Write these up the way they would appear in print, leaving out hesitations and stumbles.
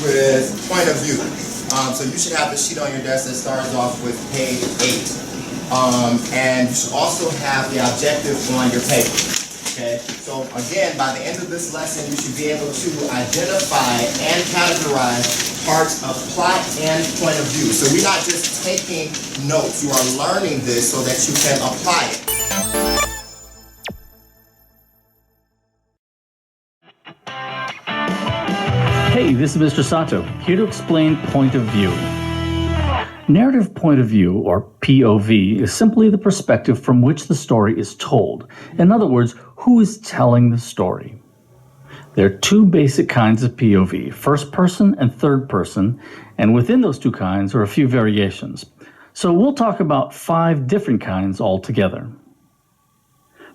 with point of view. So you should have the sheet on your desk that starts off with page 8. And you should also have the objective on your paper. Okay? So again, by the end of this lesson, you should be able to identify and categorize parts of plot and point of view. So we're not just taking notes. You are learning this so that you can apply it. Hey, this is Mr. Sato, here to explain point of view. Narrative point of view, or POV, is simply the perspective from which the story is told. In other words, who is telling the story. There are two basic kinds of POV, first person and third person, and within those two kinds are a few variations. So we'll talk about 5 different kinds altogether.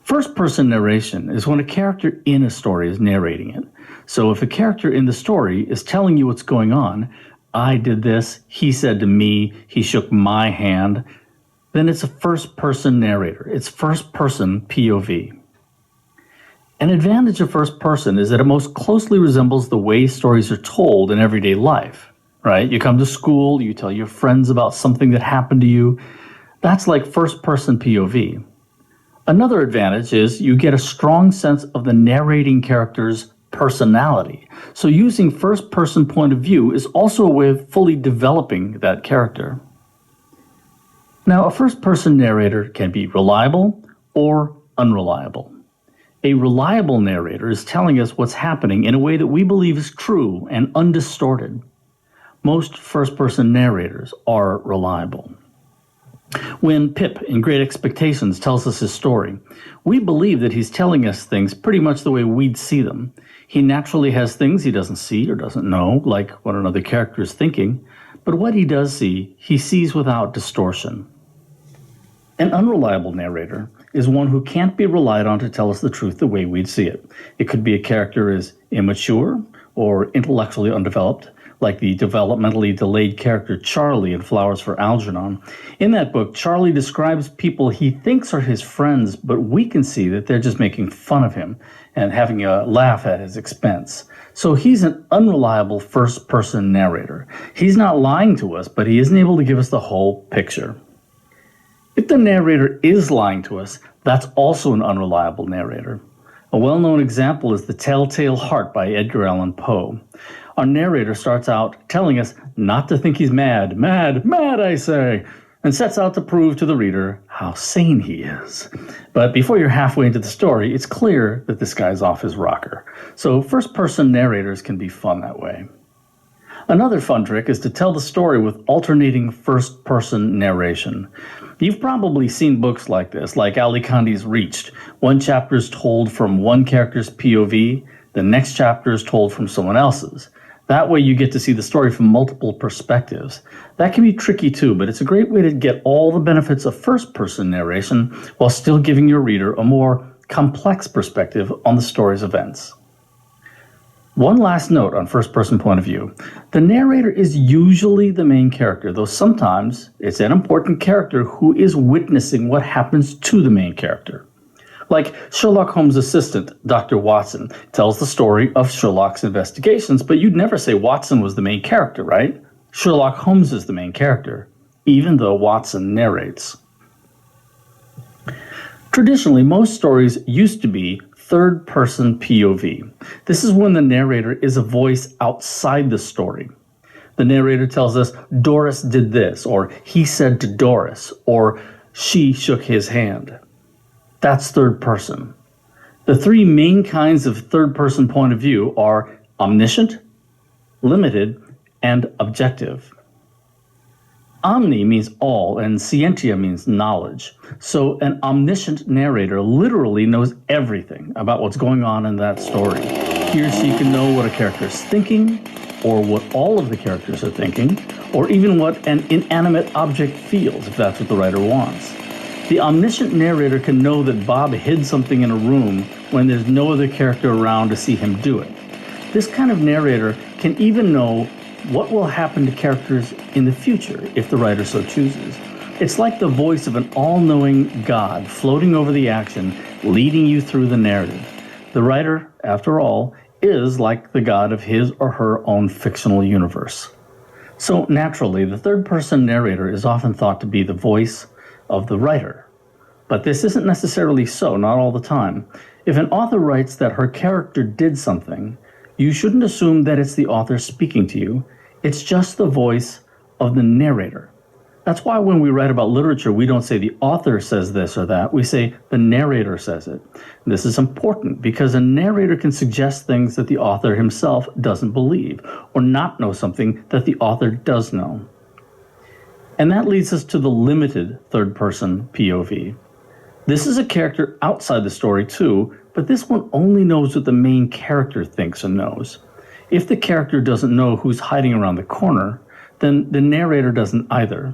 First person narration is when a character in a story is narrating it. So if a character in the story is telling you what's going on, I did this, he said to me, he shook my hand, then it's a first person narrator. It's first person POV. An advantage of first person is that it most closely resembles the way stories are told in everyday life, right? You come to school, you tell your friends about something that happened to you. That's like first person POV. Another advantage is you get a strong sense of the narrating character's personality. So using first person point of view is also a way of fully developing that character. Now, a first person narrator can be reliable or unreliable. A reliable narrator is telling us what's happening in a way that we believe is true and undistorted. Most first person narrators are reliable. When Pip in Great Expectations tells us his story, we believe that he's telling us things pretty much the way we'd see them. He naturally has things he doesn't see or doesn't know, like what another character is thinking, but what he does see, he sees without distortion. An unreliable narrator is one who can't be relied on to tell us the truth the way we'd see it. It could be a character is immature or intellectually undeveloped, like the developmentally delayed character Charlie in Flowers for Algernon. In that book, Charlie describes people he thinks are his friends, but we can see that they're just making fun of him and having a laugh at his expense. So he's an unreliable first-person narrator. He's not lying to us, but he isn't able to give us the whole picture. If the narrator is lying to us, that's also an unreliable narrator. A well-known example is The Telltale Heart by Edgar Allan Poe. Our narrator starts out telling us not to think he's mad, I say, and sets out to prove to the reader how sane he is. But before you're halfway into the story, it's clear that this guy's off his rocker. So first-person narrators can be fun that way. Another fun trick is to tell the story with alternating first-person narration. You've probably seen books like this, like Ali Kandi's Reached. One chapter is told from one character's POV, the next chapter is told from someone else's. That way you get to see the story from multiple perspectives. That can be tricky too, but it's a great way to get all the benefits of first-person narration while still giving your reader a more complex perspective on the story's events. One last note on first-person point of view. The narrator is usually the main character, though sometimes it's an important character who is witnessing what happens to the main character. Like Sherlock Holmes' assistant, Dr. Watson, tells the story of Sherlock's investigations, but you'd never say Watson was the main character, right? Sherlock Holmes is the main character, even though Watson narrates. Traditionally, most stories used to be third-person POV. This is when the narrator is a voice outside the story. The narrator tells us, Doris did this, or he said to Doris, or she shook his hand. That's third person. The 3 main kinds of third-person point of view are omniscient, limited, and objective. Omni means all, and scientia means knowledge. So an omniscient narrator literally knows everything about what's going on in that story. He or she can know what a character is thinking, or what all of the characters are thinking, or even what an inanimate object feels, if that's what the writer wants. The omniscient narrator can know that Bob hid something in a room when there's no other character around to see him do it. This kind of narrator can even know what will happen to characters in the future if the writer so chooses. It's like the voice of an all-knowing God floating over the action, leading you through the narrative. The writer, after all, is like the god of his or her own fictional universe. So naturally, the third-person narrator is often thought to be the voice of the writer. But this isn't necessarily so, not all the time. If an author writes that her character did something, you shouldn't assume that it's the author speaking to you. It's just the voice of the narrator. That's why when we write about literature, we don't say the author says this or that. We say the narrator says it. This is important because a narrator can suggest things that the author himself doesn't believe or not know something that the author does know. And that leads us to the limited third-person POV. This is a character outside the story too, but this one only knows what the main character thinks and knows. If the character doesn't know who's hiding around the corner, then the narrator doesn't either.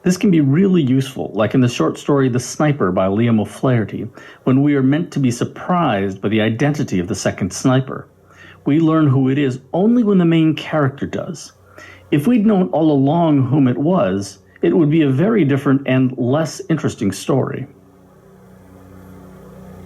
This can be really useful, like in the short story The Sniper by Liam O'Flaherty, when we are meant to be surprised by the identity of the second sniper. We learn who it is only when the main character does. If we'd known all along whom it was, it would be a very different and less interesting story.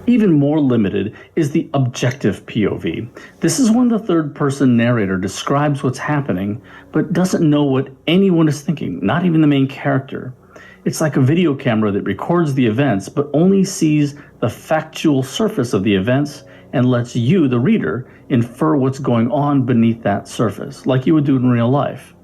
Even more limited is the objective POV. This is when the third-person narrator describes what's happening, but doesn't know what anyone is thinking, not even the main character. It's like a video camera that records the events, but only sees the factual surface of the events and lets you, the reader, infer what's going on beneath that surface, like you would do in real life.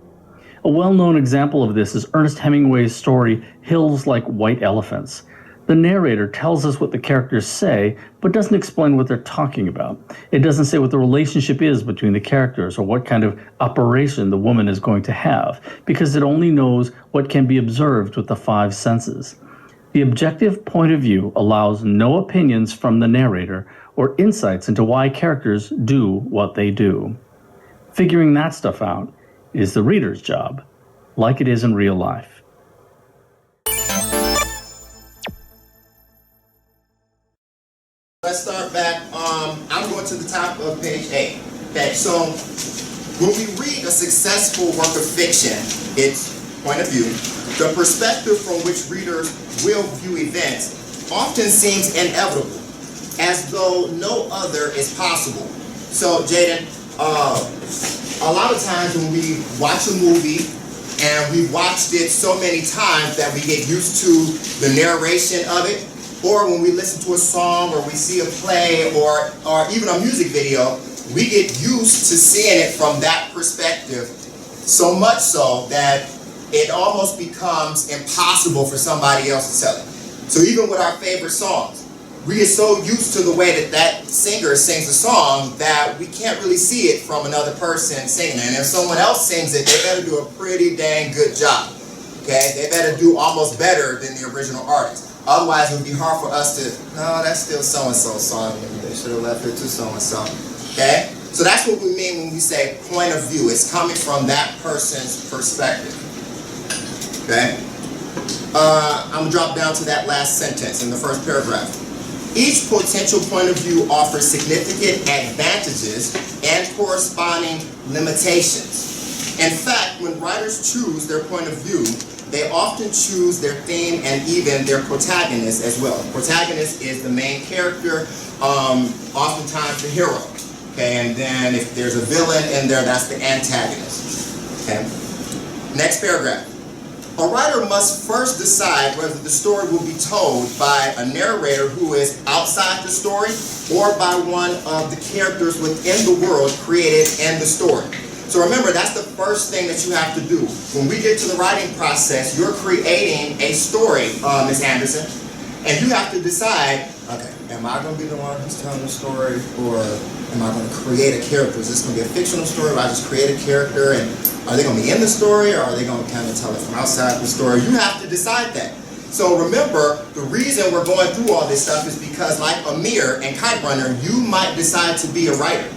A well-known example of this is Ernest Hemingway's story, Hills Like White Elephants. The narrator tells us what the characters say, but doesn't explain what they're talking about. It doesn't say what the relationship is between the characters or what kind of operation the woman is going to have, because it only knows what can be observed with the five senses. The objective point of view allows no opinions from the narrator or insights into why characters do what they do. Figuring that stuff out is the reader's job, like it is in real life. Let's start back. I'm going to the top of page 8. Okay, so when we read a successful work of fiction, its point of view, the perspective from which readers will view events often seems inevitable, as though no other is possible. So, Jaden, a lot of times when we watch a movie and we've watched it so many times that we get used to the narration of it, or when we listen to a song or we see a play or even a music video, we get used to seeing it from that perspective, so much so that it almost becomes impossible for somebody else to tell it. So even with our favorite songs, we get so used to the way that that singer sings a song that we can't really see it from another person singing it. And if someone else sings it, they better do a pretty dang good job. Okay? They better do almost better than the original artist. Otherwise, it would be hard for us to, no, that's still so-and-so's song. They should have left it to so-and-so. Okay? So that's what we mean when we say point of view. It's coming from that person's perspective. Okay? I'm going to drop down to that last sentence in the first paragraph. Each potential point of view offers significant advantages and corresponding limitations. In fact, when writers choose their point of view, they often choose their theme and even their protagonist as well. Protagonist is the main character, oftentimes the hero. Okay, and then if there's a villain in there, that's the antagonist. Okay. Next paragraph. A writer must first decide whether the story will be told by a narrator who is outside the story or by one of the characters within the world created in the story. So remember, that's the first thing that you have to do. When we get to the writing process, you're creating a story, Ms. Anderson, and you have to decide, okay, am I going to be the one who's telling the story, or am I going to create a character? Is this going to be a fictional story, or I just create a character, and are they going to be in the story, or are they going to kind of tell it from outside the story? You have to decide that. So remember, the reason we're going through all this stuff is because, like Amir and Kite Runner, you might decide to be a writer.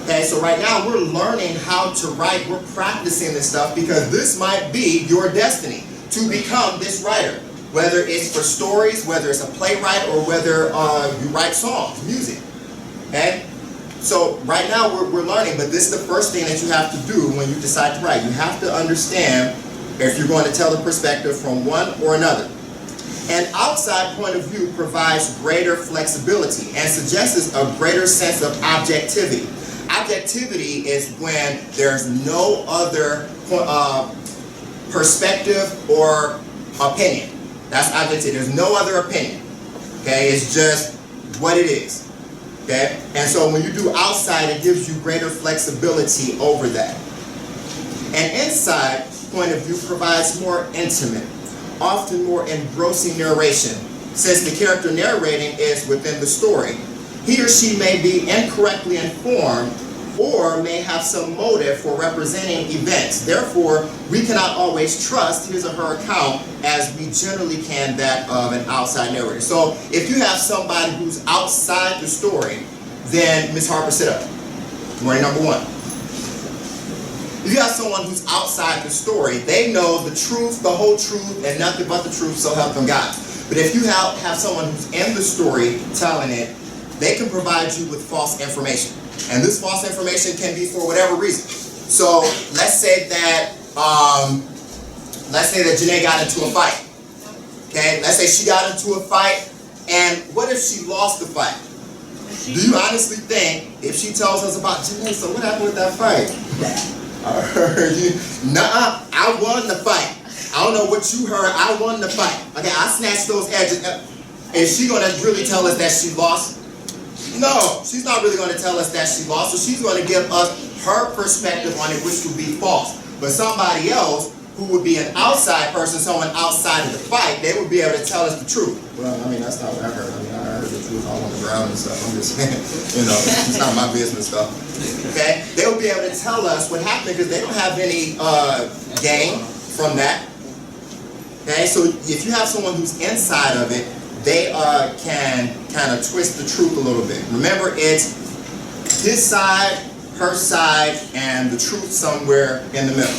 Okay, so right now we're learning how to write. We're practicing this stuff because this might be your destiny to become this writer. Whether it's for stories, whether it's a playwright, or whether you write songs, music. Okay? So right now we're learning, but this is the first thing that you have to do when you decide to write. You have to understand if you're going to tell the perspective from one or another. An outside point of view provides greater flexibility and suggests a greater sense of objectivity. Objectivity is when there's no other perspective or opinion. That's objectivity. There's no other opinion. Okay, it's just what it is. Okay, and so when you do outside, it gives you greater flexibility over that. An inside point of view provides more intimate, often more engrossing narration. Since the character narrating is within the story, he or she may be incorrectly informed or may have some motive for representing events. Therefore, we cannot always trust his or her account as we generally can that of an outside narrator. So if you have somebody who's outside the story, then Ms. Harper, sit up. Warning number one. If you have someone who's outside the story, they know the truth, the whole truth, and nothing but the truth, so help them God. But if you have someone who's in the story telling it, they can provide you with false information. And this false information can be for whatever reason. So let's say that Janae got into a fight. Okay, let's say she got into a fight, and what if she lost the fight? Do you honestly think if she tells us about Janae, so what happened with that fight? I heard you. Nuh-uh, I won the fight. I don't know what you heard. I won the fight. Okay, I snatched those edges. Is she gonna really tell us that she lost? No, she's not really going to tell us that she lost, so she's going to give us her perspective on it, which would be false. But somebody else, who would be an outside person, someone outside of the fight, they would be able to tell us the truth. Well, I mean, that's not what I heard. I mean, I heard the truth all on the ground and stuff. I'm just saying, it's not my business stuff. Okay? They would be able to tell us what happened because they don't have any gain from that. Okay? So if you have someone who's inside of it, they can kind of twist the truth a little bit. Remember, it's his side, her side, and the truth somewhere in the middle.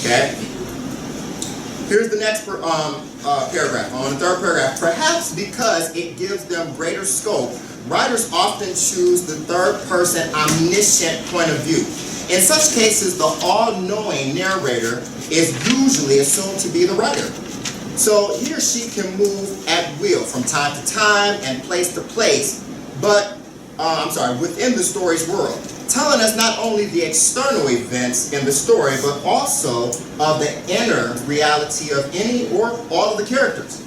Okay? Here's the next paragraph. On the third paragraph, perhaps because it gives them greater scope, writers often choose the third person omniscient point of view. In such cases, the all-knowing narrator is usually assumed to be the writer. So he or she can move at will from time to time and place to place, but, within the story's world, telling us not only the external events in the story, but also of the inner reality of any or all of the characters,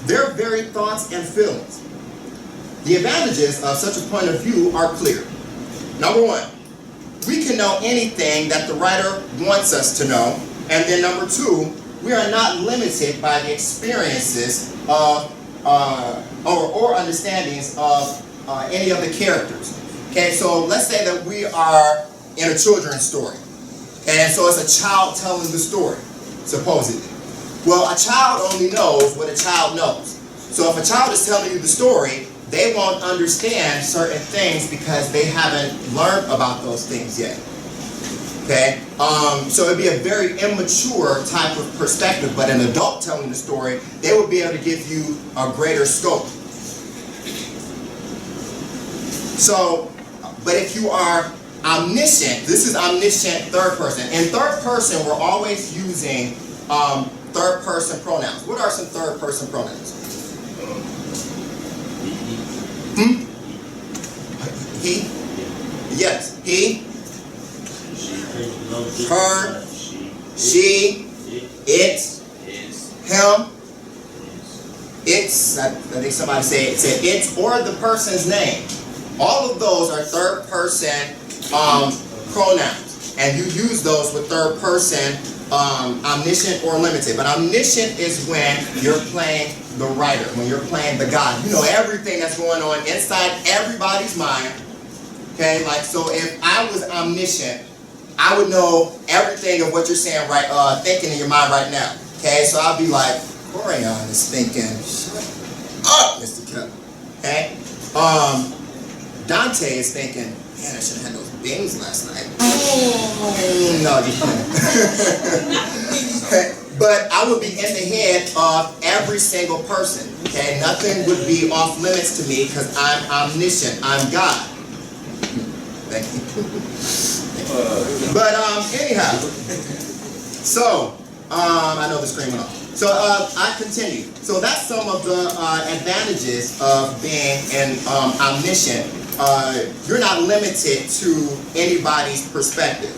their very thoughts and feelings. The advantages of such a point of view are clear. Number one, we can know anything that the writer wants us to know, and then number two, we are not limited by the experiences of or understandings of any of the characters. Okay, so let's say that we are in a children's story, and so it's a child telling the story, supposedly. Well, a child only knows what a child knows. So if a child is telling you the story, they won't understand certain things because they haven't learned about those things yet. Okay, so it'd be a very immature type of perspective, but an adult telling the story, they would be able to give you a greater scope. So, but if you are omniscient, this is omniscient third person. In third person, we're always using third person pronouns. What are some third person pronouns? He? Yes, he. Her, she, it, him, it's, I think somebody said it's or the person's name. All of those are third person pronouns, and you use those with third person omniscient or limited. But omniscient is when you're playing the writer, when you're playing the God. You know everything that's going on inside everybody's mind. Okay, like, so if I was omniscient, I would know everything of what you're saying thinking in your mind right now. Okay, so I'll be like, Corian is thinking, shut up, Mr. Kelly. Okay? Dante is thinking, man, I should have had those beans last night. No, you can't. Okay? But I would be in the head of every single person. Okay? Nothing would be off limits to me because I'm omniscient. I'm God. Thank you. But anyhow, so I know the screen went off. So I continue. So that's some of the advantages of being an omniscient. You're not limited to anybody's perspective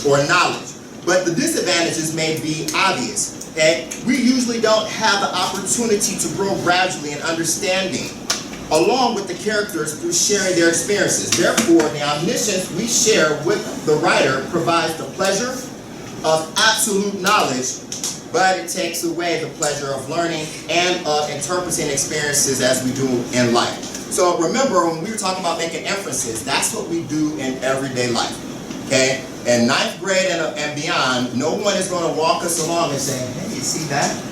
or knowledge. But the disadvantages may be obvious. Okay? We usually don't have the opportunity to grow gradually in understanding along with the characters through sharing their experiences. Therefore, the omniscience we share with the writer provides the pleasure of absolute knowledge, but it takes away the pleasure of learning and of interpreting experiences as we do in life. So remember, when we were talking about making inferences, that's what we do in everyday life. Okay? In 9th grade and beyond, no one is going to walk us along and say, hey, you see that?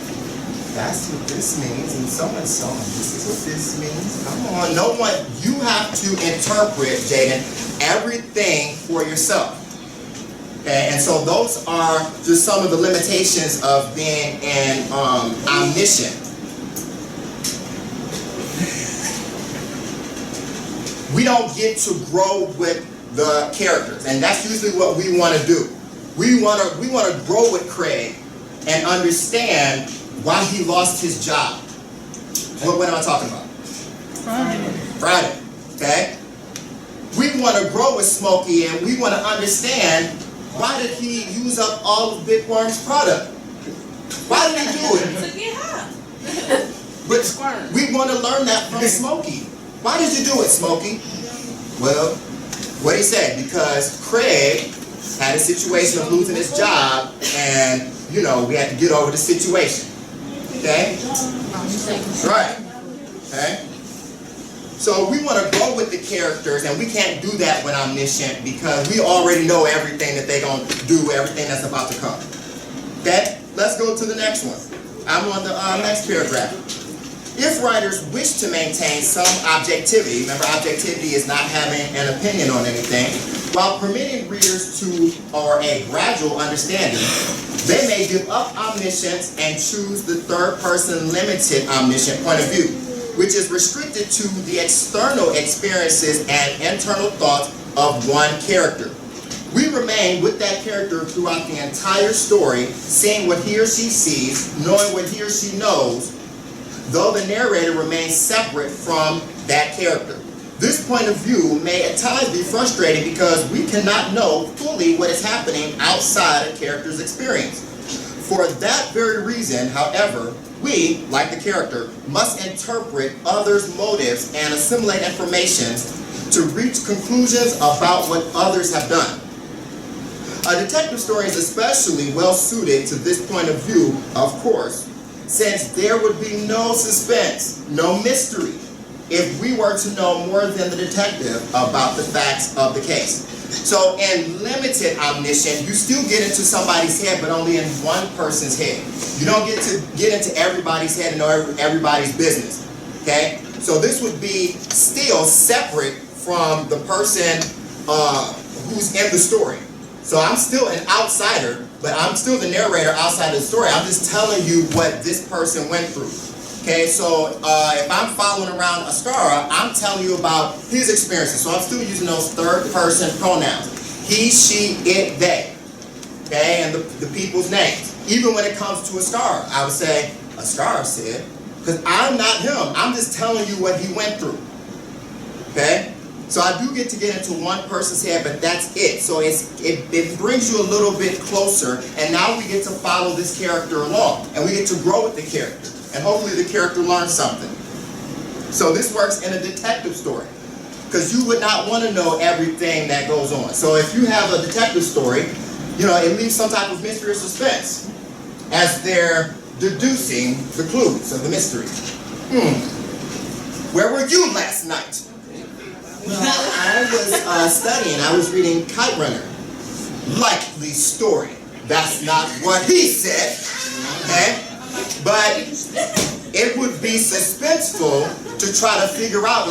That's what this means, and so, and this is what this means. Come on, no one, you have to interpret, Jaden, everything for yourself. Okay, and so those are just some of the limitations of being an omniscient. We don't get to grow with the characters, and that's usually what we want to do. We want to grow with Craig and understand why he lost his job. What am I talking about? Friday. Okay? We want to grow with Smokey, and we want to understand, why did he use up all of Big Worm's product? Why did he do it? But we want to learn that from Smokey. Why did you do it, Smokey? Well, what he said, because Craig had a situation of losing his job, and, you know, we had to get over the situation. Okay? Right. Okay? So we want to go with the characters, and we can't do that when omniscient because we already know everything that they're going to do, everything that's about to come. Okay? Let's go to the next one. I'm on the next paragraph. If writers wish to maintain some objectivity, remember objectivity is not having an opinion on anything, while permitting readers to, or a gradual understanding, they may give up omniscience and choose the third-person limited omniscient point of view, which is restricted to the external experiences and internal thoughts of one character. We remain with that character throughout the entire story, seeing what he or she sees, knowing what he or she knows, though the narrator remains separate from that character. This point of view may at times be frustrating because we cannot know fully what is happening outside a character's experience. For that very reason, however, we, like the character, must interpret others' motives and assimilate information to reach conclusions about what others have done. A detective story is especially well suited to this point of view, of course, since there would be no suspense, no mystery, if we were to know more than the detective about the facts of the case. So in limited omniscient, you still get into somebody's head, but only in one person's head. You don't get to get into everybody's head and know everybody's business. Okay? So this would be still separate from the person who's in the story. So I'm still an outsider, but I'm still the narrator outside of the story. I'm just telling you what this person went through. Okay, so if I'm following around Ascara, I'm telling you about his experiences. So I'm still using those third-person pronouns. He, she, it, they. Okay, and the people's names. Even when it comes to Ascara, I would say, Ascara said, because I'm not him. I'm just telling you what he went through. Okay? So I do get to get into one person's head, but that's it. So it brings you a little bit closer, and now we get to follow this character along, and we get to grow with the character. And hopefully the character learns something. So this works in a detective story, because you would not want to know everything that goes on. So if you have a detective story, you know, it leaves some type of mystery or suspense as they're deducing the clues of the mystery. Where were you last night? Well, I was studying. I was reading Kite Runner. Likely story. That's not what he said. Okay? But it would be suspenseful to try to figure out,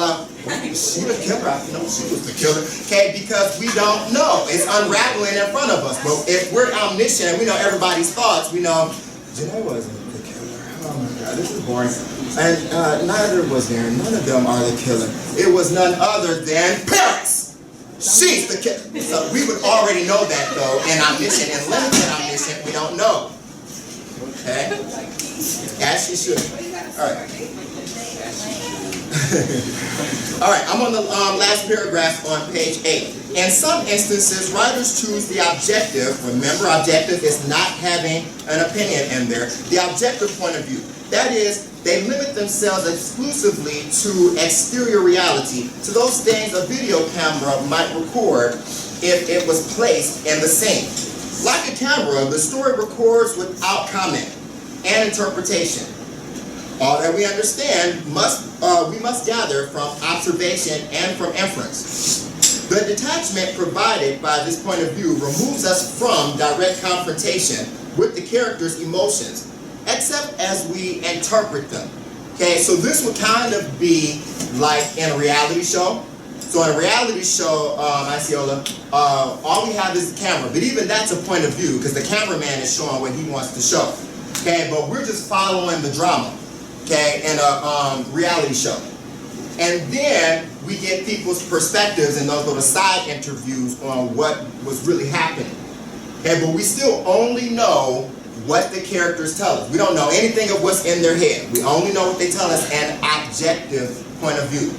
was she the killer? I know she was the killer. Okay, because we don't know. It's unraveling in front of us. But if we're omniscient and we know everybody's thoughts, we know, Janae wasn't the killer. Oh my God, this is boring. And neither was there. None of them are the killer. It was none other than Paris. She's the killer. So we would already know that, though. And omniscient and limited omniscient, we don't know. As she should. All right. All right, I'm on the last paragraph on page 8. In some instances, writers choose the objective. Remember, objective is not having an opinion in there. The objective point of view. That is, they limit themselves exclusively to exterior reality, to those things a video camera might record if it was placed in the scene. Like a camera, the story records without comment and interpretation. All that we understand we must gather from observation and from inference. The detachment provided by this point of view removes us from direct confrontation with the character's emotions, except as we interpret them. Okay, so this would kind of be like in a reality show. So in a reality show, Isiola, all we have is the camera, but even that's a point of view because the cameraman is showing what he wants to show. Okay, but we're just following the drama. Okay, in a reality show. And then we get people's perspectives in those little side interviews on what was really happening. Okay, but we still only know what the characters tell us. We don't know anything of what's in their head. We only know what they tell us, an objective point of view.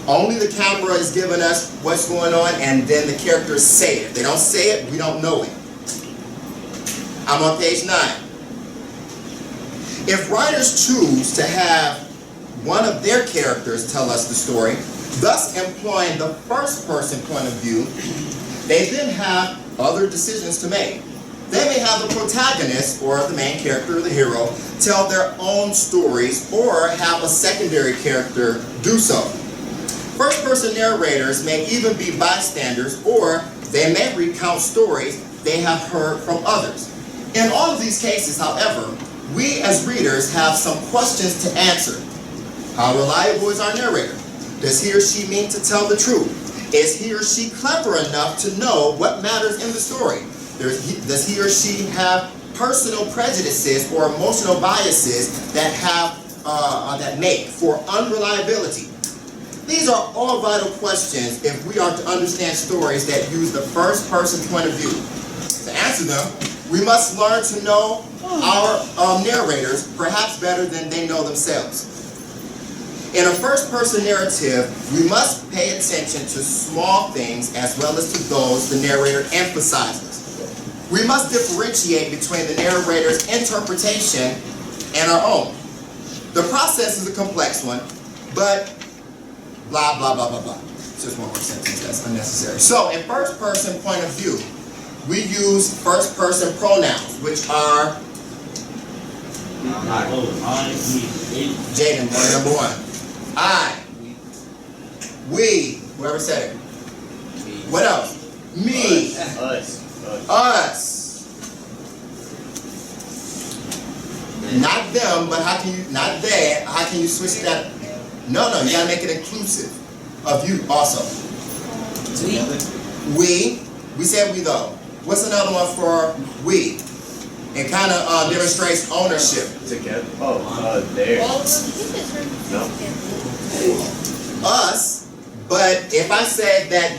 Only the camera is giving us what's going on, and then the characters say it. If they don't say it, we don't know it. I'm on page 9. If writers choose to have one of their characters tell us the story, thus employing the first person point of view, they then have other decisions to make. They may have the protagonist, or the main character, or the hero, tell their own stories, or have a secondary character do so. First person narrators may even be bystanders, or they may recount stories they have heard from others. In all of these cases, however, we as readers have some questions to answer. How reliable is our narrator? Does he or she mean to tell the truth? Is he or she clever enough to know what matters in the story? Does he or she have personal prejudices or emotional biases that make for unreliability? These are all vital questions if we are to understand stories that use the first person point of view. To answer them, we must learn to know our narrators perhaps better than they know themselves. In a first-person narrative, we must pay attention to small things as well as to those the narrator emphasizes. We must differentiate between the narrator's interpretation and our own. The process is a complex one, but blah, blah, blah, blah, blah. It's just one more sentence that's unnecessary. So, in first-person point of view, we use first-person pronouns, which are Jaden, number 1. I, we, whoever said it. What else? Me. Us. Not them, but how can you, not they, how can you switch that? No, you gotta make it inclusive of you also. We said we though. What's another one for we? It kind of demonstrates ownership. Together. There. No. Us, but if I said that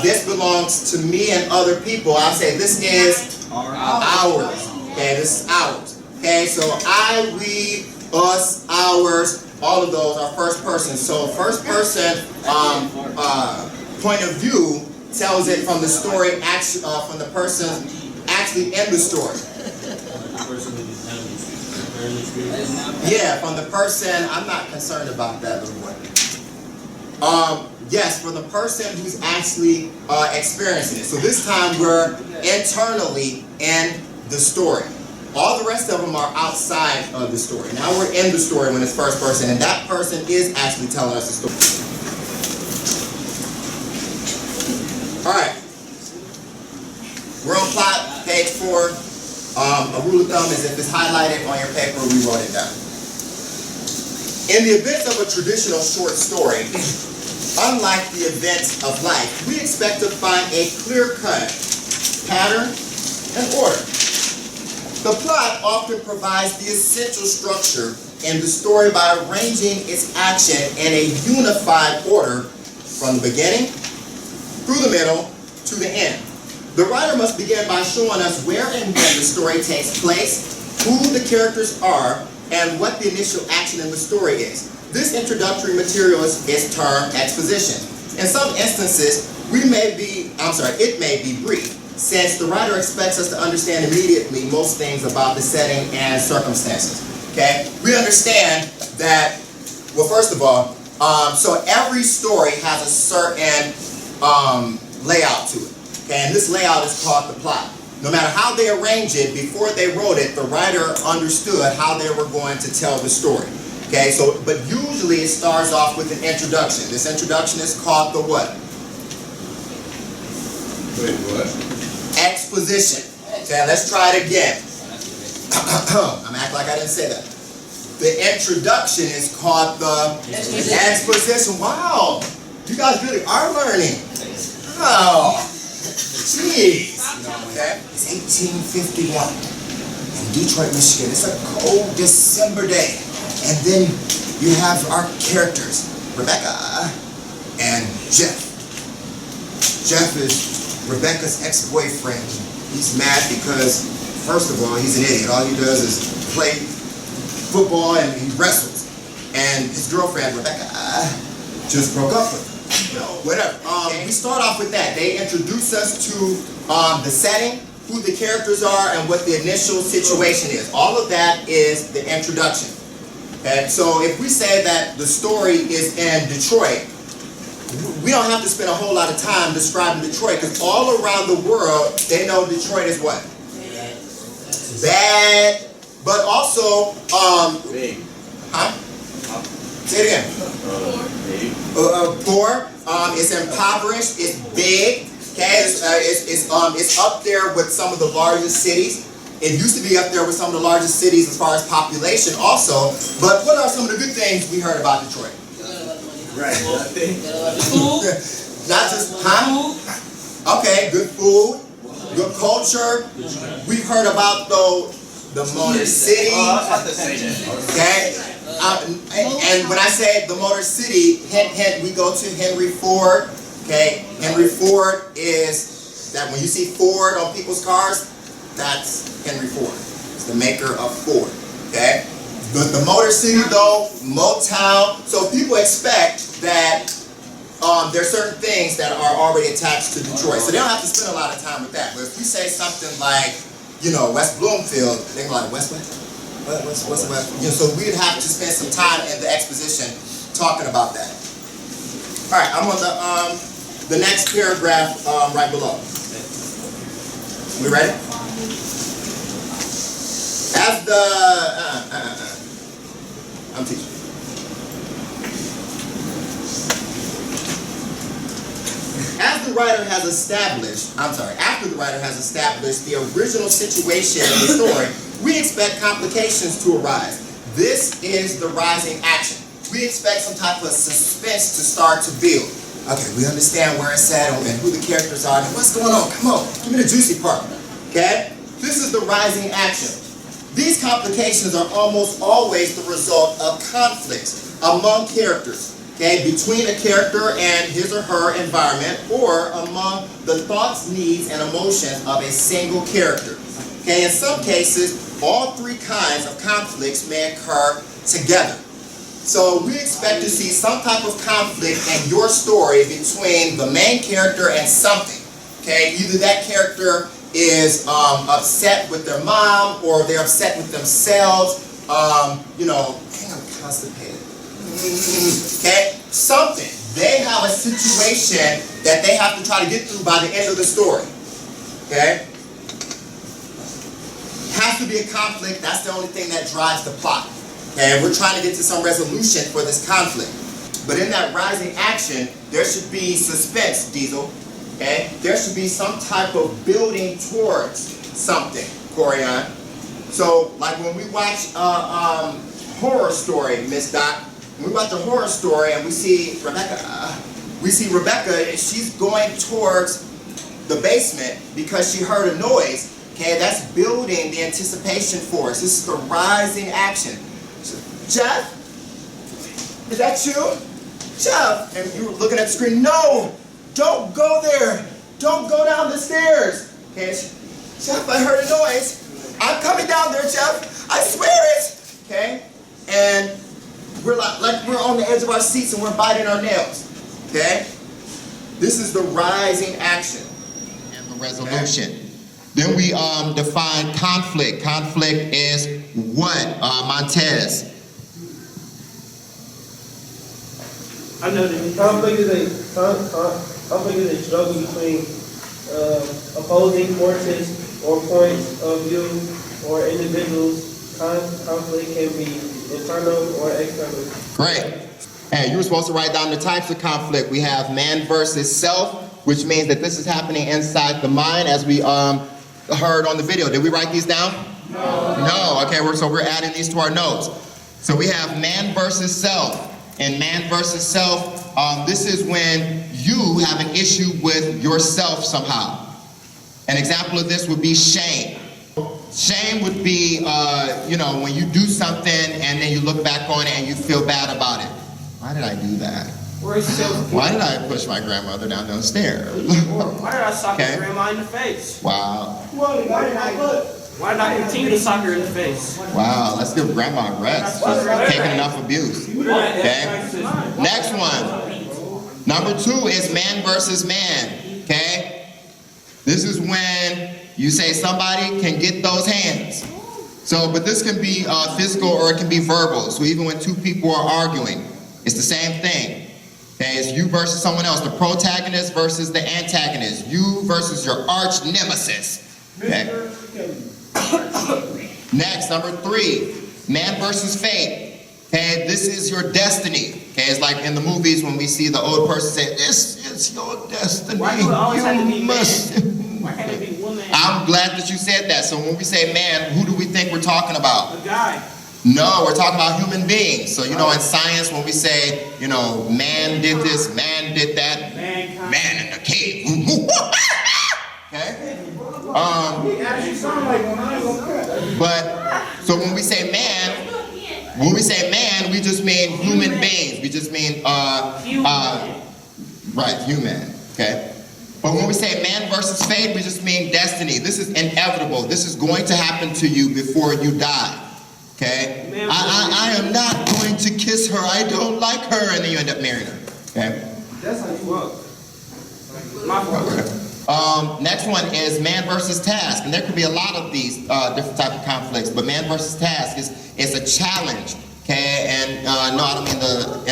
this belongs to me and other people, I'll say this is ours. Okay, this is ours. Okay, so I, we, us, ours, all of those are first person. So first person point of view tells it from the story, from the person actually in the story. Yeah, from the person, I'm not concerned about that little one. Yes, for the person who's actually experiencing it. So this time we're internally in the story. All the rest of them are outside of the story. Now we're in the story when it's first person, and that person is actually telling us the story. Alright. We're on plot, page 4. A rule of thumb is if it's highlighted on your paper, we wrote it down. In the events of a traditional short story, unlike the events of life, we expect to find a clear-cut pattern and order. The plot often provides the essential structure in the story by arranging its action in a unified order from the beginning, through the middle, to the end. The writer must begin by showing us where and when the story takes place, who the characters are, and what the initial action in the story is. This introductory material is termed exposition. In some instances, it may be brief, since the writer expects us to understand immediately most things about the setting and circumstances. Okay? We understand that, well, first of all, so every story has a certain layout to it. Okay? And this layout is called the plot. No matter how they arrange it, before they wrote it, the writer understood how they were going to tell the story. Okay, so, but usually it starts off with an introduction. This introduction is called the what? Wait, what? Exposition. Okay, let's try it again. I'm acting like I didn't say that. The introduction is called the exposition. Wow, you guys really are learning. Oh, jeez. Okay, it's 1851 in Detroit, Michigan. It's a cold December day. And then you have our characters, Rebecca and Jeff. Jeff is Rebecca's ex-boyfriend. He's mad because, first of all, he's an idiot. All he does is play football and he wrestles. And his girlfriend, Rebecca, just broke up with him. Whatever. We start off with that. They introduce us to the setting, who the characters are, and what the initial situation is. All of that is the introduction. Okay? So if we say that the story is in Detroit, we don't have to spend a whole lot of time describing Detroit, because all around the world, they know Detroit is what? Bad. But also, Big. huh? Say it again. Big. Poor. It's impoverished. It's big. Okay. It's up there with some of the largest cities. It used to be up there with some of the largest cities as far as population, also. But what are some of the good things we heard about Detroit? Right. Not just huh? Okay. Good food. Good culture. We've heard about the Motor City. Oh, I was about to say that. Okay. And when I say the Motor City, hint, we go to Henry Ford. Okay, Henry Ford is that when you see Ford on people's cars, that's Henry Ford. It's the maker of Ford. Okay, the Motor City though, Motown. So people expect that there's certain things that are already attached to Detroit, so they don't have to spend a lot of time with that. But if we say something like, West Bloomfield, they're like What's West? So we'd have to spend some time in the exposition talking about that. All right, I'm on the next paragraph right below. We ready? As the I'm teaching. After the writer has established the original situation of the story, we expect complications to arise. This is the rising action. We expect some type of suspense to start to build. Okay, we understand where it's at and who the characters are and what's going on. Come on, give me the juicy part. Okay? This is the rising action. These complications are almost always the result of conflicts among characters. Okay, between a character and his or her environment, or among the thoughts, needs, and emotions of a single character. Okay, in some cases, all three kinds of conflicts may occur together. So we expect to see some type of conflict in your story between the main character and something. Okay, either that character is upset with their mom, or they're upset with themselves. I'm constipated. Okay, something. They have a situation that they have to try to get through by the end of the story. Okay? Has to be a conflict. That's the only thing that drives the plot. Okay, and we're trying to get to some resolution for this conflict. But in that rising action, there should be suspense, Diesel. Okay? There should be some type of building towards something, Corian. So, like when we watch horror story, Miss Doc, when we watch a horror story and we see Rebecca, and she's going towards the basement because she heard a noise. Okay, that's building the anticipation for us. This is the rising action. So, Jeff, is that you? Jeff, and you were looking at the screen. No, don't go there. Don't go down the stairs. Okay, Jeff, I heard a noise. I'm coming down there, Jeff. I swear it. Okay? And we're like we're on the edge of our seats and we're biting our nails. Okay? This is the rising action and the resolution. Okay? Then we define conflict. Conflict is what, Montez? I know that conflict is a struggle between opposing forces or points of view or individuals. Conflict can be internal or external. Great. Hey, you were supposed to write down the types of conflict. We have man versus self, which means that this is happening inside the mind, as we heard on the video. Did we write these down? No. No. Okay, so we're adding these to our notes. So we have man versus self. And man versus self, this is when you have an issue with yourself somehow. An example of this would be shame. Shame would be, when you do something and then you look back on it and you feel bad about it. Why did I do that? Why did I push my grandmother down those stairs? Why did I sock my grandma in the face? Wow. Why did I continue to sock her in the face? Wow, let's give grandma a rest. She's taking enough abuse. Okay? Next one. Number 2 is man versus man. Okay? This is when you say somebody can get those hands. So, but this can be physical or it can be verbal. So even when 2 people are arguing, it's the same thing. Okay, it's you versus someone else. The protagonist versus the antagonist. You versus your arch nemesis. Okay. Next, number 3, man versus fate. Okay, this is your destiny. Okay, it's like in the movies when we see the old person say, "This is your destiny." Why do it always have to be must. Why can't it be woman? I'm glad that you said that. So when we say man, who do we think we're talking about? A guy. No, we're talking about human beings. So, in science, when we say, man did this, man did that, Mankind. man in the cave. Okay? But, so when we say man, we just mean human beings. We just mean, right, human. Okay? But when we say man versus fate, we just mean destiny. This is inevitable. This is going to happen to you before you die. Okay? I am not going to kiss her. I don't like her. And then you end up marrying her. Okay? That's how you work. My fault. Next one is man versus task. And there could be a lot of these different types of conflicts. But man versus task is a challenge. Okay? And no, I don't mean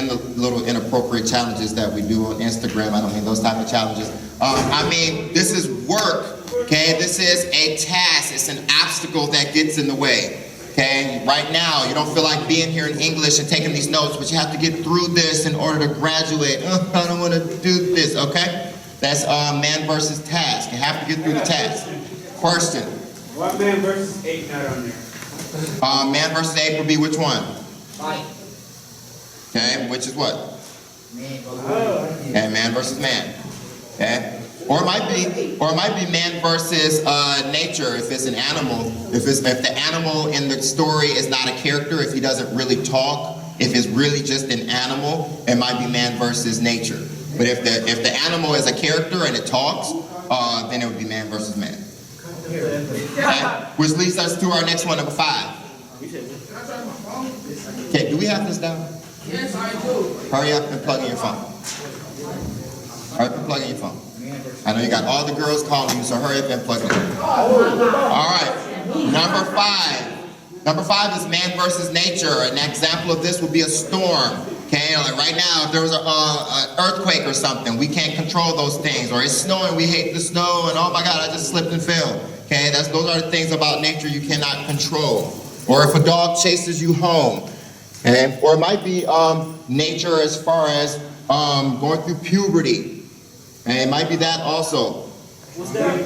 the little inappropriate challenges that we do on Instagram. I don't mean those type of challenges. I mean, this is work. Okay? This is a task. It's an obstacle that gets in the way. Okay, right now, you don't feel like being here in English and taking these notes, but you have to get through this in order to graduate. I don't want to do this, okay? That's man versus task. You have to get through the task. Question. What man versus 8 not on there? Man versus 8 would be which one? Okay, which is what? Okay, man versus man. Okay? Or it might be man versus nature if it's an animal. If the animal in the story is not a character, if he doesn't really talk, if it's really just an animal, it might be man versus nature. But if the animal is a character and it talks, then it would be man versus man. Okay? Which leads us to our next one, number 5. Okay, do we have this down? Yes, I do. Hurry up and plug in your phone. Hurry up and plug in your phone. I know you got all the girls calling you, so hurry up and plug it in. All right, number 5. Number 5 is man versus nature. An example of this would be a storm. Okay, like right now, if there was an earthquake or something, we can't control those things. Or it's snowing, we hate the snow, and oh my God, I just slipped and fell. Okay, those are the things about nature you cannot control. Or if a dog chases you home. Okay? Or it might be nature as far as going through puberty. And it might be that also. What's that? And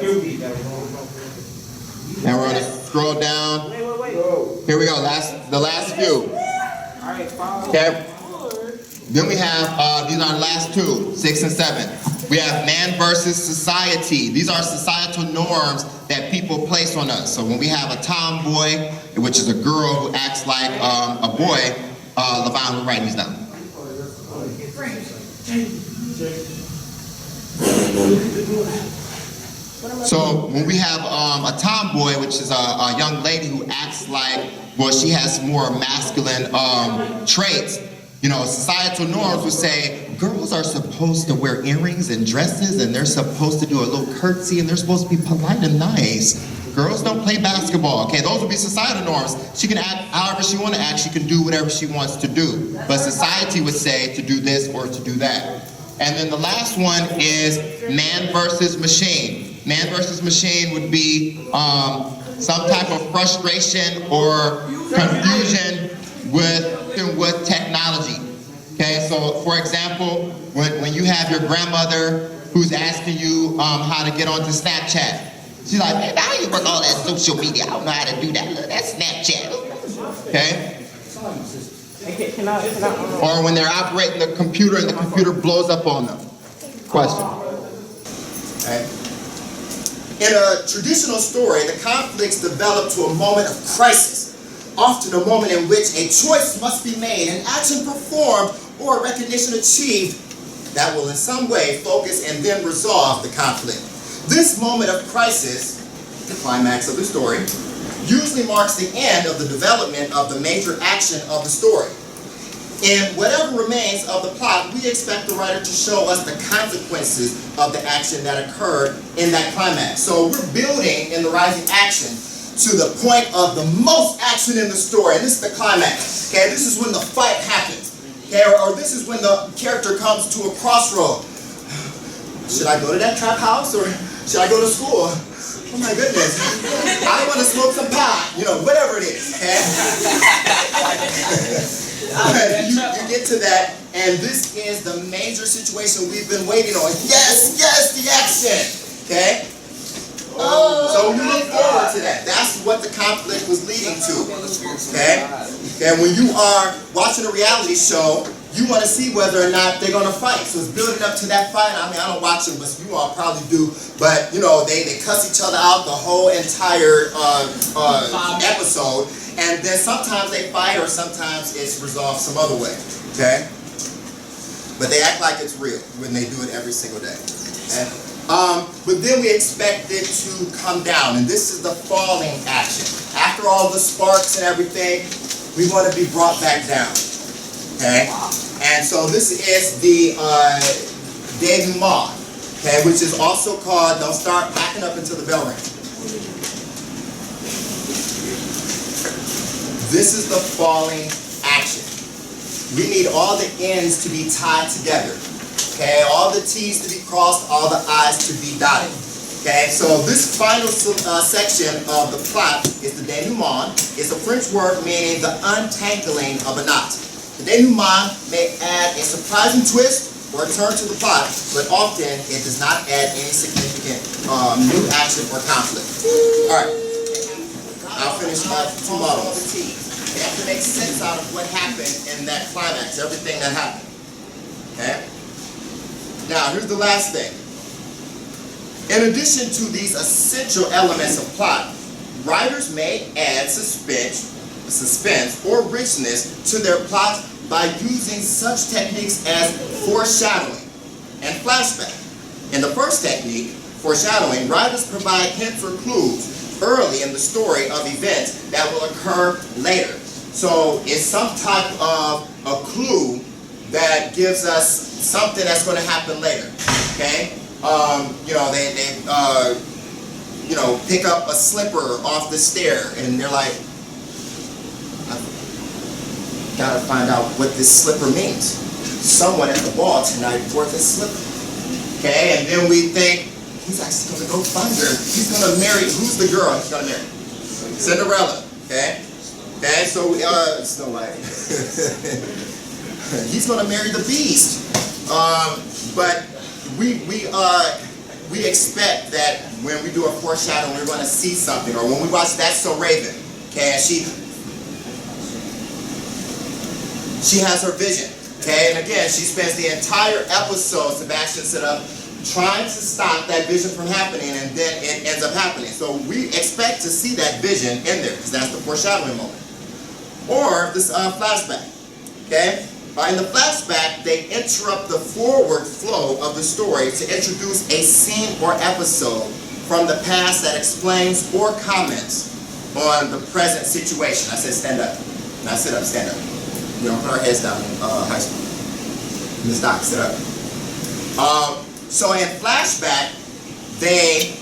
we're going to scroll down. Wait. Here we go, the last few. Alright, 5. Okay. Then we have, these are the last 2, 6 and 7. We have man versus society. These are societal norms that people place on us. So when we have a tomboy, which is a girl who acts like a boy, Levon, we're writing these down. So when we have a tomboy, which is a young lady who acts like, well, she has more masculine traits, you know, societal norms would say girls are supposed to wear earrings and dresses, and they're supposed to do a little curtsy, and they're supposed to be polite and nice. Girls don't play basketball. Okay, those would be societal norms. She can act however she wants to act. She can do whatever she wants to do. But society would say to do this or to do that. And then the last one is man versus machine. Man versus machine would be some type of frustration or confusion with technology. Okay, so for example, when you have your grandmother who's asking you how to get onto Snapchat, she's like, man, how you work all that social media? I don't know how to do that. Look, that's Snapchat. Okay? Or when they're operating the computer and the computer blows up on them. Question. Okay. In a traditional story, the conflicts develop to a moment of crisis, often a moment in which a choice must be made, an action performed, or a recognition achieved that will in some way focus and then resolve the conflict. This moment of crisis, the climax of the story, usually marks the end of the development of the major action of the story. In whatever remains of the plot, we expect the writer to show us the consequences of the action that occurred in that climax. So we're building in the rising action to the point of the most action in the story, and this is the climax. Okay, this is when the fight happens. Okay, or this is when the character comes to a crossroad. Should I go to that trap house or should I go to school? Oh my goodness. I want to smoke some pot, you know, whatever it is. Okay? you get to that, and this is the major situation we've been waiting on. Yes, the action. Okay? So we look forward to that. That's what the conflict was leading to. Okay? And when you are watching a reality show, you want to see whether or not they're going to fight. So it's building up to that fight. I mean, I don't watch them, but you all probably do. But, you know, they cuss each other out the whole entire episode. And then sometimes they fight, or sometimes it's resolved some other way. Okay? But they act like it's real when they do it every single day. Okay? But then we expect it to come down. And this is the falling action. After all the sparks and everything, we want to be brought back down. Okay? And so this is the denouement, okay, which is also called, don't start packing up until the bell rings. This is the falling action. We need all the ends to be tied together. Okay, all the T's to be crossed, all the I's to be dotted. Okay, so this final section of the plot is the denouement. It's a French word meaning the untangling of a knot. The denouement may add a surprising twist or a turn to the plot, but often it does not add any significant new action or conflict. Alright, I'll finish my two models. They have to make sense out of what happened in that climax, everything that happened. Okay? Now, here's the last thing. In addition to these essential elements of plot, writers may add suspense or richness to their plots by using such techniques as foreshadowing and flashback. In the first technique, foreshadowing, writers provide hints or clues early in the story of events that will occur later. So it's some type of a clue that gives us something that's going to happen later. Okay? You know, they pick up a slipper off the stair, and they're like, gotta find out what this slipper means. Someone at the ball tonight wore this slipper. Okay, and then we think, he's actually gonna go find her. He's gonna marry, who's the girl he's gonna marry? Cinderella, okay? Okay, so, Snow White. He's gonna marry the beast. But we expect that when we do a foreshadowing, we're gonna see something. Or when we watch That's So Raven, okay, and she has her vision, okay? And again, she spends the entire episode, Sebastian set up, trying to stop that vision from happening, and then it ends up happening. So we expect to see that vision in there, because that's the foreshadowing moment. Or this flashback, okay? In the flashback, they interrupt the forward flow of the story to introduce a scene or episode from the past that explains or comments on the present situation. I said stand up. Not sit up, stand up. We don't put our heads down in high school. Ms. Doc, sit up. So in flashback, they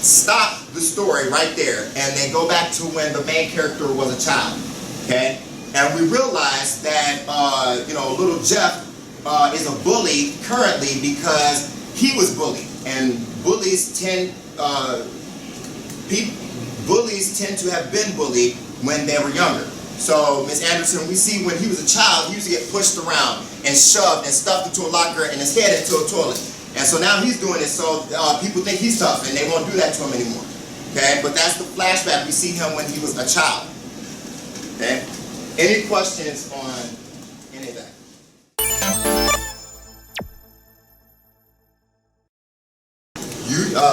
stop the story right there, and they go back to when the main character was a child. Okay, and we realize that little Jeff is a bully currently because he was bullied, and bullies tend to have been bullied when they were younger. So, Ms. Anderson, we see when he was a child, he used to get pushed around and shoved and stuffed into a locker and his head into a toilet. And so now he's doing it so people think he's tough and they won't do that to him anymore. Okay, but that's the flashback. We see him when he was a child. Okay, any questions on any of that?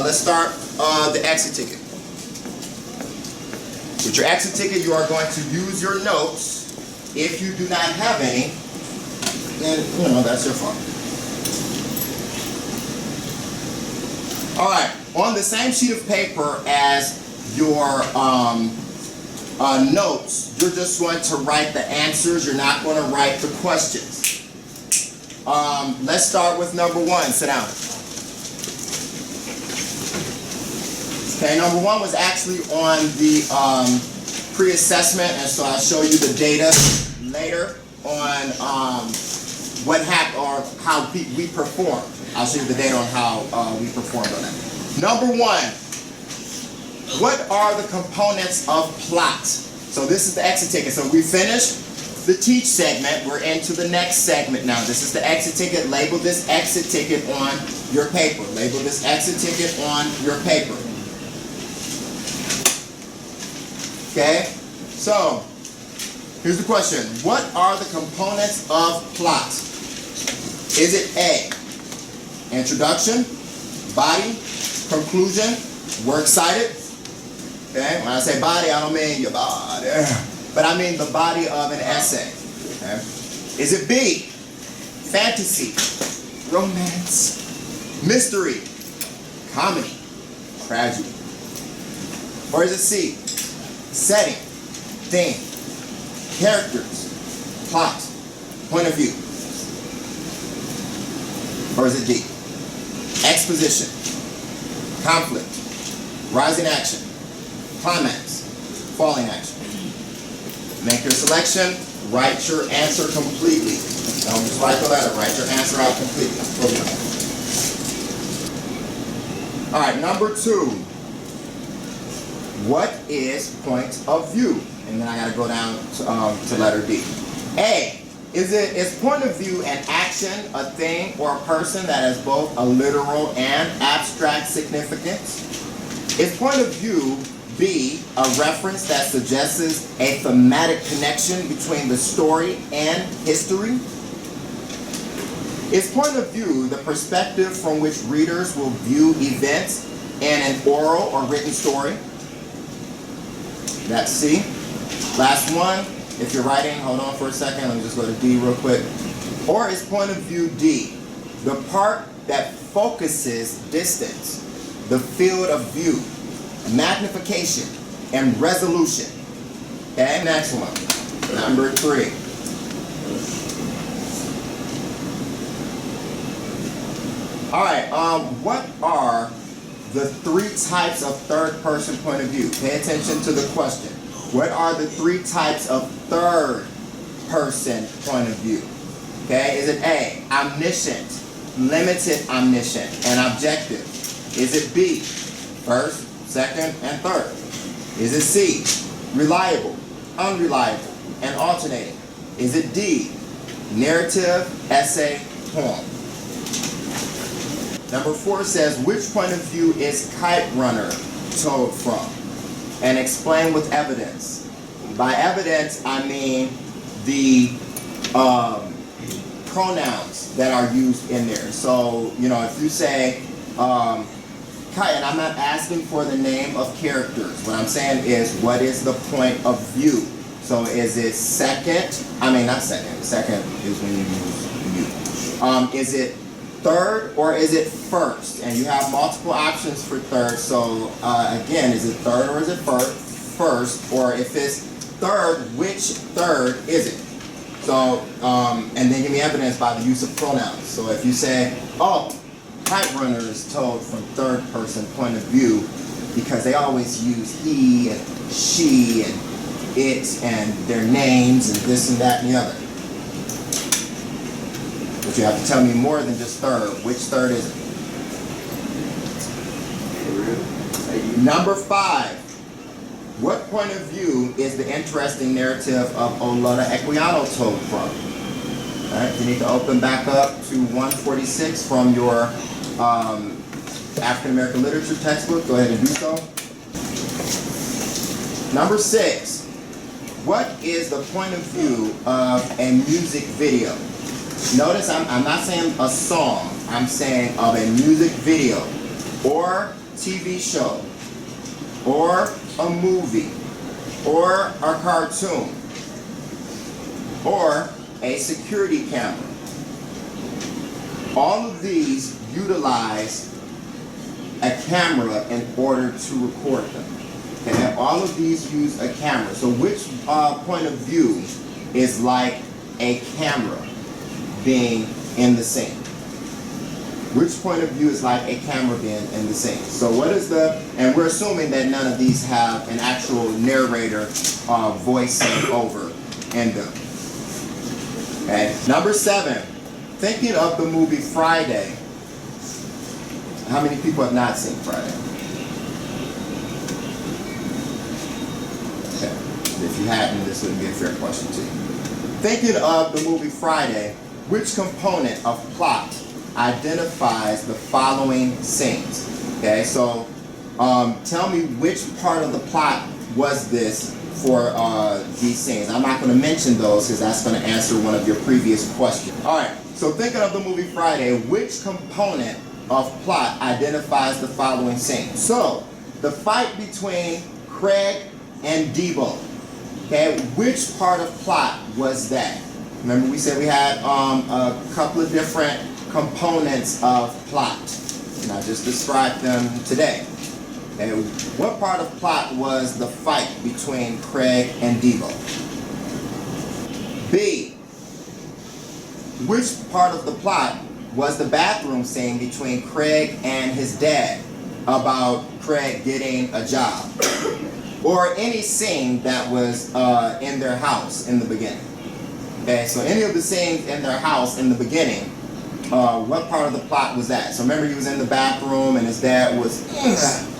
Let's start the exit ticket. With your exit ticket, you are going to use your notes. If you do not have any, then that's your fault. All right, on the same sheet of paper as your notes, you're just going to write the answers. You're not going to write the questions. Let's start with number 1. Sit down. Okay, number 1 was actually on the pre-assessment, and so I'll show you the data later on what happened or how we performed. I'll show you the data on how we performed on that. Number 1, what are the components of plot? So this is the exit ticket. So we finished the teach segment. We're into the next segment now. This is the exit ticket. Label this exit ticket on your paper. Label this exit ticket on your paper. Okay, so here's the question. What are the components of plot? Is it A, introduction, body, conclusion, works cited? Okay, when I say body, I don't mean your body, but I mean the body of an essay. Okay? Is it B, fantasy, romance, mystery, comedy, tragedy? Or is it C, setting, theme, characters, plot, point of view? Or is it D, exposition, conflict, rising action, climax, falling action? Make your selection, write your answer completely. Don't just write the letter, write your answer out completely. All right, number 2. What is point of view? And then I got to go down to letter D. A, is point of view an action, a thing, or a person that has both a literal and abstract significance? Is point of view B, a reference that suggests a thematic connection between the story and history? Is point of view the perspective from which readers will view events in an oral or written story? That's C. Last one, if you're writing, hold on for a second, let me just go to D real quick. Or is point of view D, the part that focuses distance, the field of view, magnification, and resolution? Okay, next one, number 3. All right, what are the 3 types of third-person point of view? Pay attention to the question. What are the 3 types of third-person point of view? Okay, is it A, omniscient, limited omniscient, and objective? Is it B, first, second, and third? Is it C, reliable, unreliable, and alternating? Is it D, narrative, essay, poem? Number 4 says, which point of view is Kite Runner told from? And explain with evidence. By evidence, I mean the pronouns that are used in there. So, if you say, Kite, and I'm not asking for the name of characters. What I'm saying is, what is the point of view? So is it second? I mean, not second. Second is when you use you. Is it third or is it first? And you have multiple options for third. So again, is it third or is it first? Or if it's third, which third is it? So, and then give me evidence by the use of pronouns. So if you say, oh, kite runner is told from third person point of view because they always use he and she and it and their names and this and that and the other. But you have to tell me more than just third. Which third is it? Number 5. What point of view is the interesting narrative of Olota Equiano told from? All right, you need to open back up to 146 from your African American literature textbook. Go ahead and do so. Number 6. What is the point of view of a music video? Notice I'm not saying a song. I'm saying of a music video or TV show or a movie or a cartoon or a security camera. All of these utilize a camera in order to record them. Okay? All of these use a camera. So which point of view is like a camera being in the scene? Which point of view is like a camera being in the scene? So what is and we're assuming that none of these have an actual narrator voicing over in them. Okay. Number 7, thinking of the movie Friday. How many people have not seen Friday? Okay. If you hadn't, this wouldn't be a fair question to you. Thinking of the movie Friday, which component of plot identifies the following scenes? Okay, so tell me which part of the plot was this for these scenes. I'm not going to mention those because that's going to answer one of your previous questions. All right, so thinking of the movie Friday, which component of plot identifies the following scenes? So the fight between Craig and Debo. Okay, which part of plot was that? Remember we said we had a couple of different components of plot, and I just described them today. Okay, what part of plot was the fight between Craig and Debo? B, which part of the plot was the bathroom scene between Craig and his dad about Craig getting a job? Or any scene that was in their house in the beginning. Okay, so any of the scenes in their house in the beginning, what part of the plot was that? So remember he was in the bathroom and his dad was,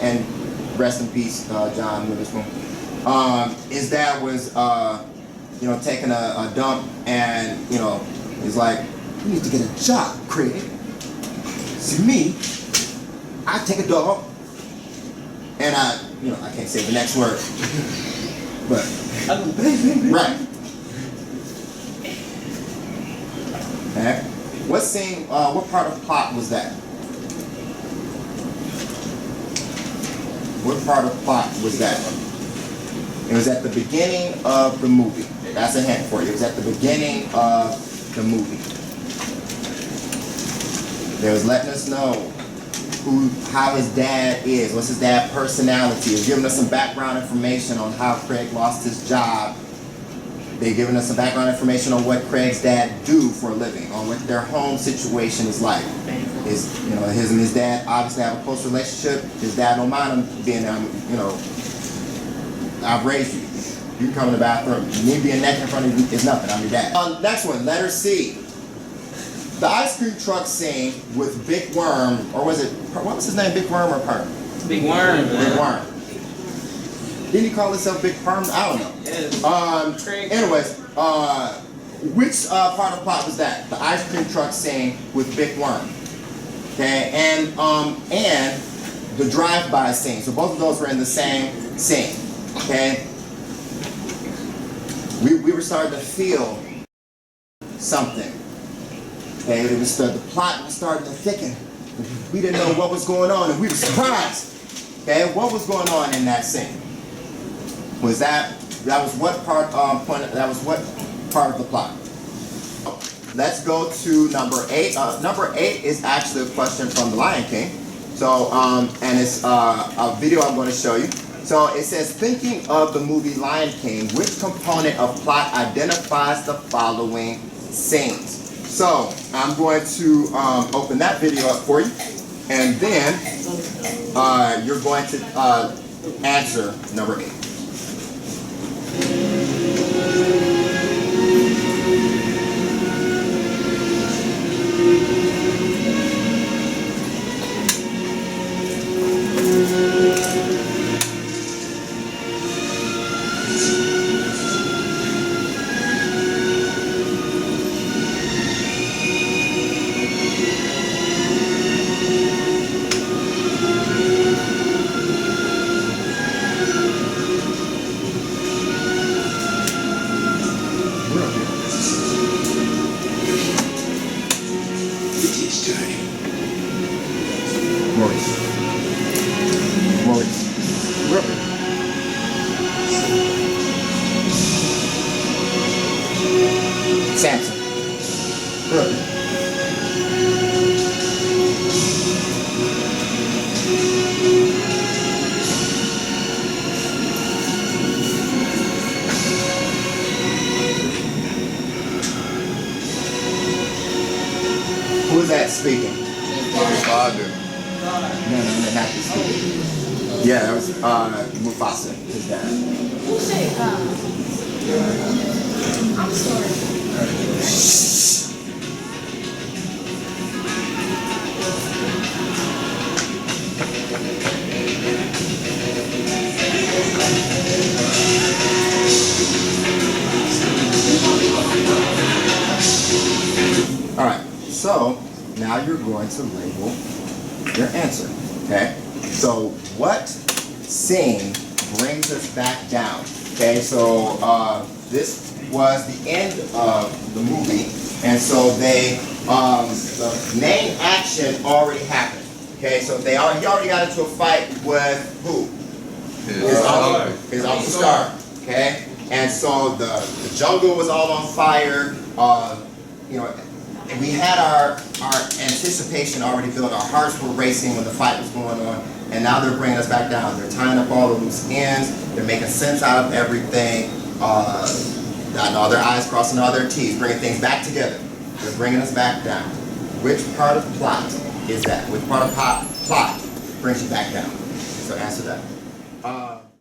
and rest in peace, John Witherspoon. His dad was, taking a dump and, he's like, you need to get a job, Craig. See me, I take a dog and I can't say the next word, but, right. Okay. What scene, what part of the plot was that? What part of the plot was that? It was at the beginning of the movie. That's a hint for you. It was at the beginning of the movie. They was letting us know how his dad is, what's his dad's personality. It's giving us some background information on how Craig lost his job. They're giving us some background information on what Craig's dad do for a living, on what their home situation is like. His and his dad obviously have a close relationship. His dad don't mind him being, I've raised you. You can come in the bathroom. Me being naked in front of you is nothing. I'm your dad. Next one, letter C. The ice cream truck scene with Big Worm, or what was his name, Big Worm or Perm? Big Worm. Big Worm. Didn't he call himself Big Perm? I don't know. Yes. Anyways, which part of the plot was that? The ice cream truck scene with Big Worm. Okay, and the drive-by scene. So both of those were in the same scene. Okay. We were starting to feel something. Okay, the plot was starting to thicken. We didn't know what was going on, and we were surprised. Okay, what was going on in that scene? That was what part of the plot? let's go to number 8. Number 8 is actually a question from The Lion King. So, and it's a video I'm going to show you. So it says, thinking of the movie Lion King, which component of plot identifies the following scenes? So I'm going to open that video up for you, and then you're going to answer number 8. Maurice. Samson. Who is that speaking? Father. No, not this speaking. Yeah, that was Mufasa, his dad. Who said, I'm sorry. All right, so now you're going to label your answer, okay? So what scene brings us back down? Okay, so this was the end of the movie, and so they, the main action already happened. Okay, so he already got into a fight with who? His Uncle Scar. Okay, and so the jungle was all on fire. You know, and we had our anticipation already built. Our hearts were racing when the fight was going on, and now they're bringing us back down. They're tying up all the loose ends. They're making sense out of everything. All their I's crossing all their T's, bringing things back together. They're bringing us back down. Which part of the plot is that? Which part of plot brings you back down? So answer that.